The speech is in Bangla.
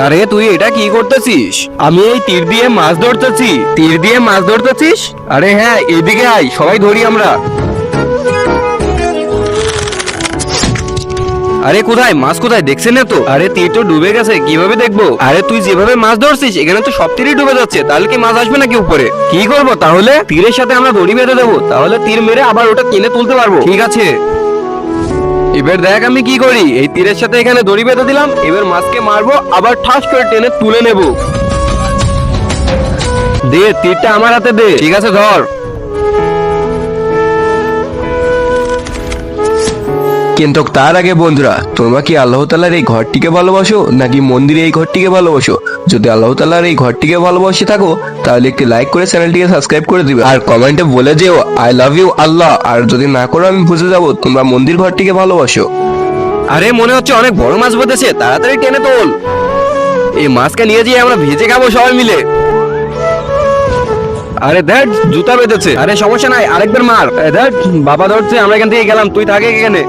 আরে তুই এটা কি করতেছিস? আমি এই তীর দিয়ে মাছ ধরতেছি। তীর দিয়ে মাছ ধরতেছিস? আরে হ্যাঁ, এদিকে আয়, সবাই ধরি আমরা। আরে কোথায় মাছ, কোথায় দেখছেন না তো? আরে তীর তো ডুবে গেছে, কিভাবে দেখবো? আরে তুই যেভাবে মাছ ধরছিস এখানে তো সব তীরই ডুবে যাচ্ছে, তাহলে কি মাছ আসবে নাকি উপরে? কি করবো তাহলে? তীরের সাথে আমরা দড়ি বেঁধে দেবো, তাহলে তীর মেরে আবার ওটা টেনে তুলতে পারবো। ঠিক আছে, এবার দেখ আমি কি করি। এই তীরের সাথে এখানে দড়ি বেঁধে দিলাম, এবার মাছকে মারবো, আবার ঠাস করে টেনে তুলে নেব। দে, তীরটা আমার হাতে দে। ঠিক আছে, ধর। কিন্তু তার আগে বন্ধুরা, তোমরা কি আল্লাহ তাআলার এই ঘরটিকে ভালোবাসো নাকি মন্দিরে এই ঘরটিকে ভালোবাসো? যদি আল্লাহ তাআলার এই ঘরটিকে ভালোবাসে থাকো তাহলে একটি লাইক করে চ্যানেলটিকে সাবস্ক্রাইব করে দিবে, আর কমেন্টে বলে যেও আই লাভ ইউ আল্লাহ। আর যদি না করো আমি বুঝে যাবো তোমরা মন্দির ঘরটিকে ভালোবাসো। আরে মনে হচ্ছে অনেক বড় মাছ বেঁধেছে, তাড়াতাড়ি টেনে তোল। এই মাছকে নিয়ে যেয়ে আমরা ভেজে খাবো সবাই মিলে। আরে দেখ, জুতা বেঁধেছে। আরে সমস্যা নাই, আরেকবার মার। দেখ বাবা ধরছে, আমরা এখান থেকে গেলাম, তুই থাকে এখানে।